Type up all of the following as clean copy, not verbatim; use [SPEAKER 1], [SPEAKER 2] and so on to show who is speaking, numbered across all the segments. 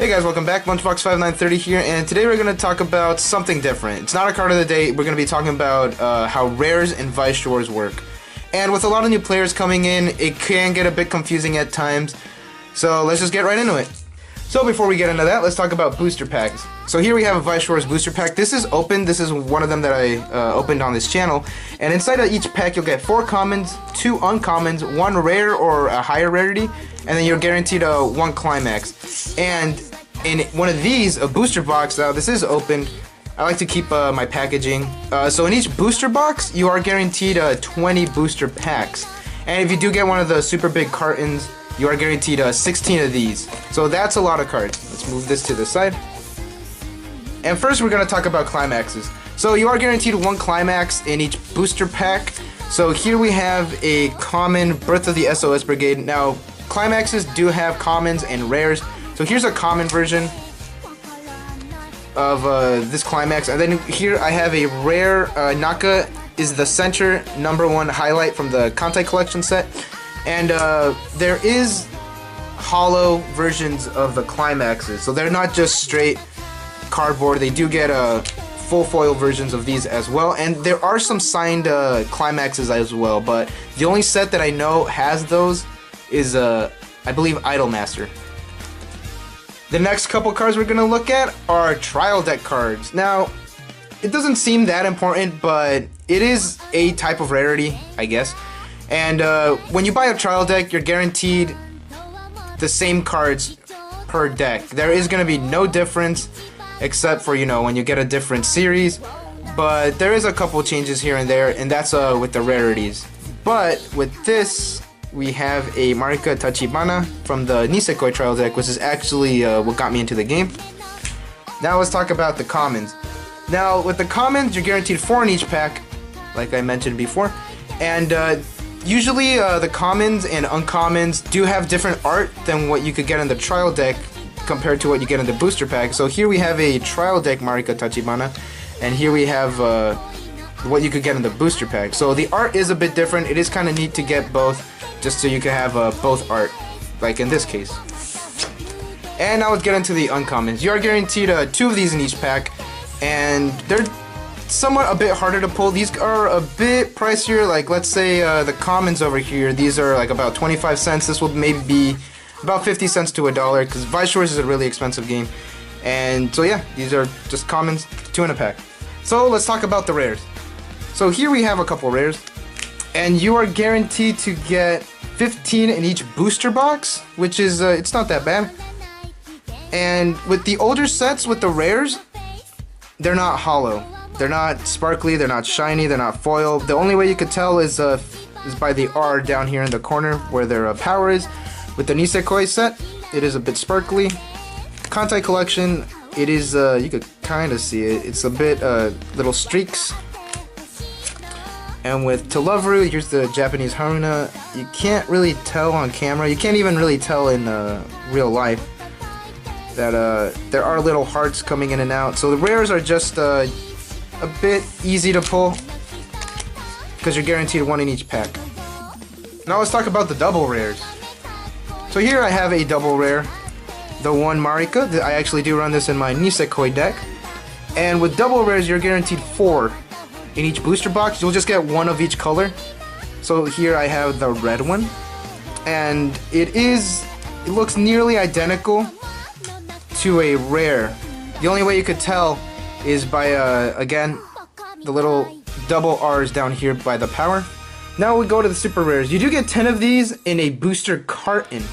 [SPEAKER 1] Hey guys, welcome back. Lunchbox5930 here, and today we're going to talk about something different. It's not a card of the day. We're going to be talking about how rares and Weiss Schwarz work. And with a lot of new players coming in, it can get a bit confusing at times. So let's just get right into it. So before we get into that, let's talk about booster packs. So here we have a Weiss Schwarz booster pack. This is open. This is one of them that I opened on this channel. And inside of each pack, you'll get 4 commons, 2 uncommons, 1 rare or a higher rarity, and then you're guaranteed 1 climax. And in one of these, a booster box, now this is open. I like to keep my packaging. So in each booster box, you are guaranteed 20 booster packs. And if you do get one of the super big cartons, you are guaranteed 16 of these. So that's a lot of cards. Let's move this to the side. And first we're going to talk about climaxes. So you are guaranteed 1 climax in each booster pack. So here we have a common Birth of the SOS Brigade. Now climaxes do have commons and rares. So here's a common version of this climax, and then here I have a rare. Naka is the center #1 highlight from the Kantai collection set, and there is hollow versions of the climaxes, so they're not just straight cardboard. They do get full foil versions of these as well, and there are some signed climaxes as well, but the only set that I know has those is I believe Idolmaster. The next couple cards we're going to look at are trial deck cards. Now, it doesn't seem that important, but it is a type of rarity, I guess. And when you buy a trial deck, you're guaranteed the same cards per deck. There is going to be no difference, except for, you know, when you get a different series. But there is a couple changes here and there, and that's with the rarities. But with this, we have a Marika Tachibana from the Nisekoi trial deck, which is actually what got me into the game. Now let's talk about the commons. Now with the commons, you're guaranteed 4 in each pack, like I mentioned before. And usually the commons and uncommons do have different art than what you could get in the trial deck compared to what you get in the booster pack. So here we have a trial deck Marika Tachibana, and here we have what you could get in the booster pack. So the art is a bit different. It is kind of neat to get both, just so you can have both art, like in this case. And now let's get into the uncommons. You are guaranteed 2 of these in each pack, and they're somewhat a bit harder to pull. These are a bit pricier, like let's say the commons over here, these are like about 25 cents. This will maybe be about 50 cents to $1, because Weiss Schwarz is a really expensive game. And so yeah, these are just commons, 2 in a pack. So let's talk about the rares. So here we have a couple rares, and you are guaranteed to get 15 in each booster box, which is, it's not that bad. And with the older sets, with the rares, they're not hollow. They're not sparkly, they're not shiny, they're not foil. The only way you could tell is by the R down here in the corner where their power is. With the Nisekoi set, it is a bit sparkly. Kantai collection, it is, you could kind of see it. It's a bit, little streaks. And with Telovru, here's the Japanese Haruna. You can't really tell on camera. You can't even really tell in real life that there are little hearts coming in and out. So the rares are just a bit easy to pull because you're guaranteed 1 in each pack. Now let's talk about the double rares. So here I have a double rare, the one Marika. I actually do run this in my Nisekoi deck. And with double rares, you're guaranteed 4 in each booster box. You'll just get 1 of each color. So here I have the red one, and it looks nearly identical to a rare. The only way you could tell is by again the little double R's down here by the power. Now we go to the super rares. You do get 10 of these in a booster carton,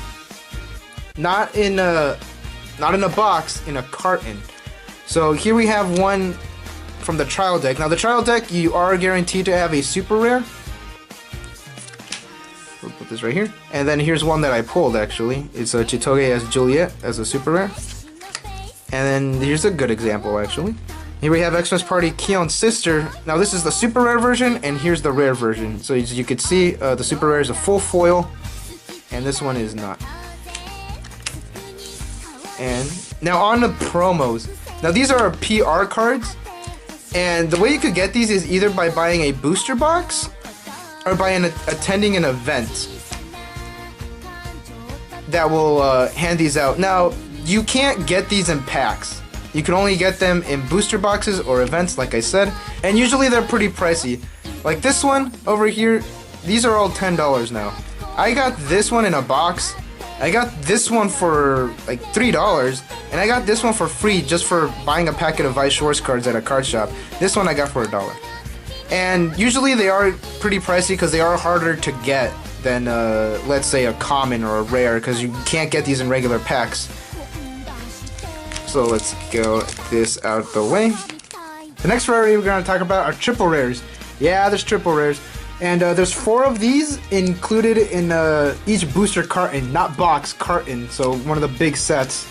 [SPEAKER 1] not in a box, in a carton. So here we have one from the trial deck. Now the trial deck, you are guaranteed to have a super rare. We'll put this right here. And then here's one that I pulled actually. It's a Chitoge as Juliet as a super rare. And then here's a good example actually. Here we have Xmas Party Kion's sister. Now this is the super rare version, and here's the rare version. So as you can see, the super rare is a full foil, and this one is not. And now on the promos. Now these are PR cards. And the way you could get these is either by buying a booster box or by attending an event that will hand these out. Now, you can't get these in packs. You can only get them in booster boxes or events, like I said, and usually they're pretty pricey. Like this one over here, these are all $10 now. I got this one in a box. I got this one for like $3, and I got this one for free just for buying a packet of Weiss Schwarz cards at a card shop. This one I got for $1. And usually they are pretty pricey because they are harder to get than, let's say, a common or a rare, because you can't get these in regular packs. So let's go this out of the way. The next rarity we're going to talk about are triple rares. Yeah, there's triple rares. And there's 4 of these included in each booster carton, not box, carton. So one of the big sets.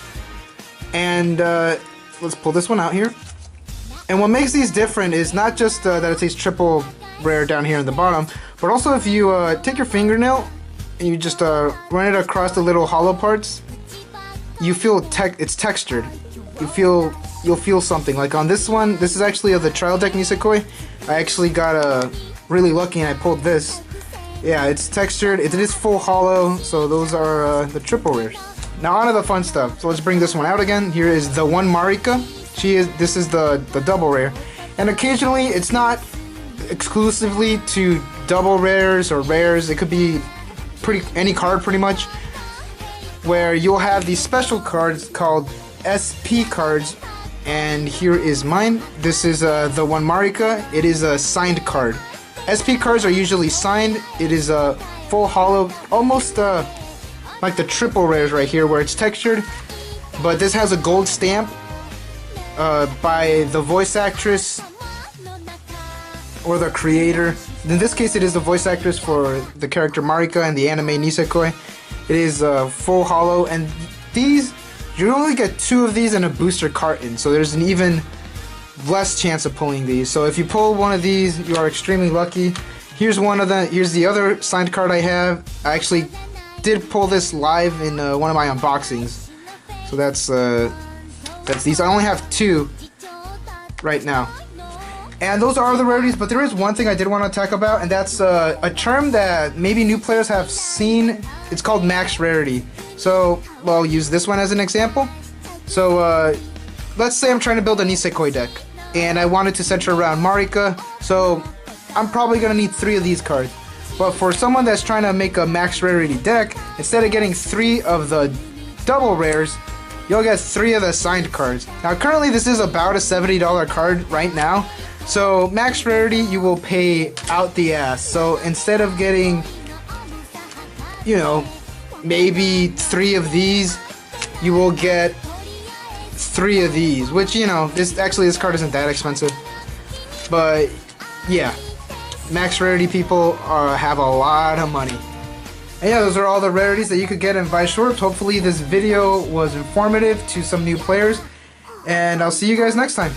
[SPEAKER 1] And let's pull this one out here. And what makes these different is not just that it says triple rare down here in the bottom, but also if you take your fingernail and you just run it across the little hollow parts, you feel it's textured. You'll feel something. Like on this one, this is actually of the trial deck Nisekoi. I actually got really lucky and I pulled this. Yeah, it's textured. It is full hollow. So those are the triple rares. Now on to the fun stuff. So let's bring this one out again. Here is the one Marika. This is the double rare, and occasionally it's not exclusively to double rares or rares. It could be any card pretty much, where you'll have these special cards called SP cards, and here is mine. This is the one Marika. It is a signed card. SP cards are usually signed. It is a full hollow, almost like the triple rares right here, where it's textured, but this has a gold stamp by the voice actress or the creator. In this case, it is the voice actress for the character Marika and the anime Nisekoi. It is full hollow, and these, you only get 2 of these in a booster carton, so there's an even less chance of pulling these. So if you pull one of these, you are extremely lucky. Here's one of them. Here's the other signed card I have. I actually did pull this live in one of my unboxings. So that's these. I only have 2 right now. And those are the rarities, but there is one thing I did want to talk about, and that's a term that maybe new players have seen. It's called max rarity. So, well, I'll use this one as an example. So, let's say I'm trying to build a Nisekoi deck, and I wanted to center around Marika, so I'm probably going to need 3 of these cards. But for someone that's trying to make a max rarity deck, instead of getting 3 of the double rares, you'll get 3 of the signed cards. Now currently this is about a $70 card right now, so max rarity you will pay out the ass. So instead of getting, you know, maybe 3 of these, you will get 3 of these, which, you know, this card isn't that expensive. But yeah, max rarity people have a lot of money. And yeah, those are all the rarities that you could get in Weiss Schwarz. Hopefully this video was informative to some new players, and I'll see you guys next time.